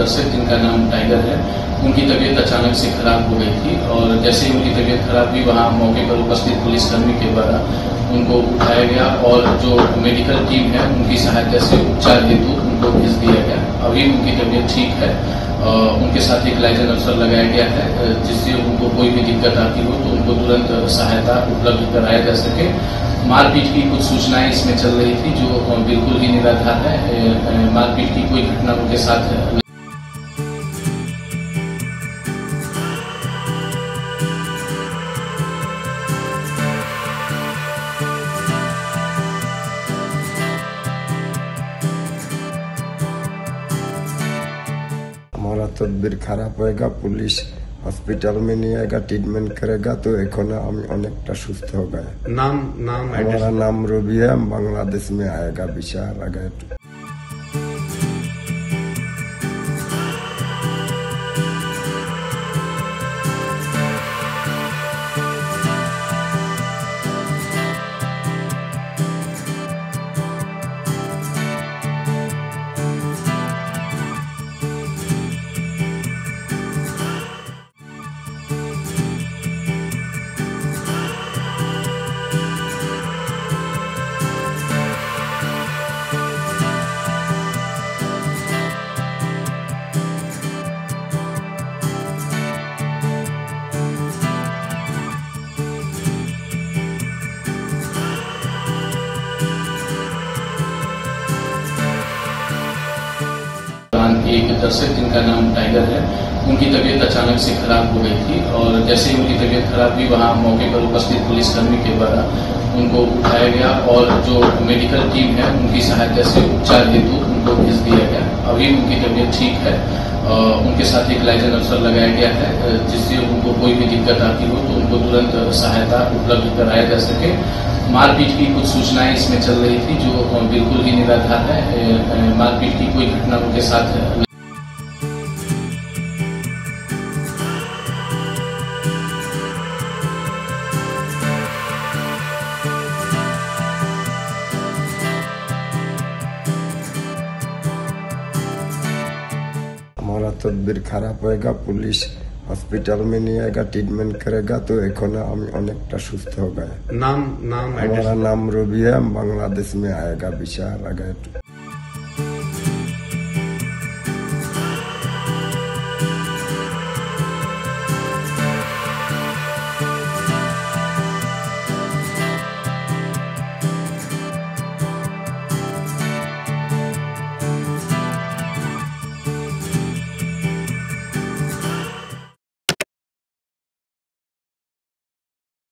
दर्शक जिनका नाम टाइगर है, उनकी तबीयत अचानक से खराब हो गई थी और जैसे ही उनकी तबीयत खराब हुई वहां मौके पर उपस्थित पुलिसकर्मी के द्वारा उनको उठाया गया और जो मेडिकल टीम है उनकी सहायता से उपचार हेतु उनको भेज दिया गया। अभी उनकी तबीयत ठीक है। उनके साथ एक लाइजन अफसर लगाया गया है जिससे उनको कोई भी दिक्कत आती हो तो उनको तुरंत सहायता उपलब्ध कराया जा सके। मारपीट की कुछ सूचनाएं इसमें चल रही थी जो बिल्कुल ही निराधार है। मारपीट की कोई घटना उनके साथ हमारा तदबीर खराब होएगा, पुलिस हॉस्पिटल में नहीं आएगा, ट्रीटमेंट करेगा तो एखोना हम अनेकटा सुस्थ हो गए। नाम हमारा नाम रवि है, हम बांग्लादेश में आएगा विचार आ गए। एक दर्शक जिनका नाम टाइगर है, उनकी तबीयत अचानक से खराब हो गई थी और जैसे ही उनकी तबीयत खराब हुई वहां मौके पर उपस्थित पुलिसकर्मी के द्वारा उनको उठाया गया और जो मेडिकल टीम है उनकी सहायता से उपचार हेतु उनको भेज दिया गया। अभी उनकी तबीयत ठीक है। उनके साथ एक लाइजन अफसर लगाया गया है जिससे उनको कोई भी दिक्कत आती हो तो उनको तुरंत सहायता उपलब्ध कराया जा सके। मारपीट की कुछ सूचनाएं इसमें चल रही थी जो बिल्कुल ही निराधार है। मारपीट की कोई घटना उनके साथ हमारा तदबीर खराब होएगा, पुलिस हॉस्पिटल में नहीं आएगा, ट्रीटमेंट करेगा तो एखोना हम अनेकटा सुस्थ हो गए। नाम हमारा नाम रवि है, हम बांग्लादेश में आएगा विचार आ गए।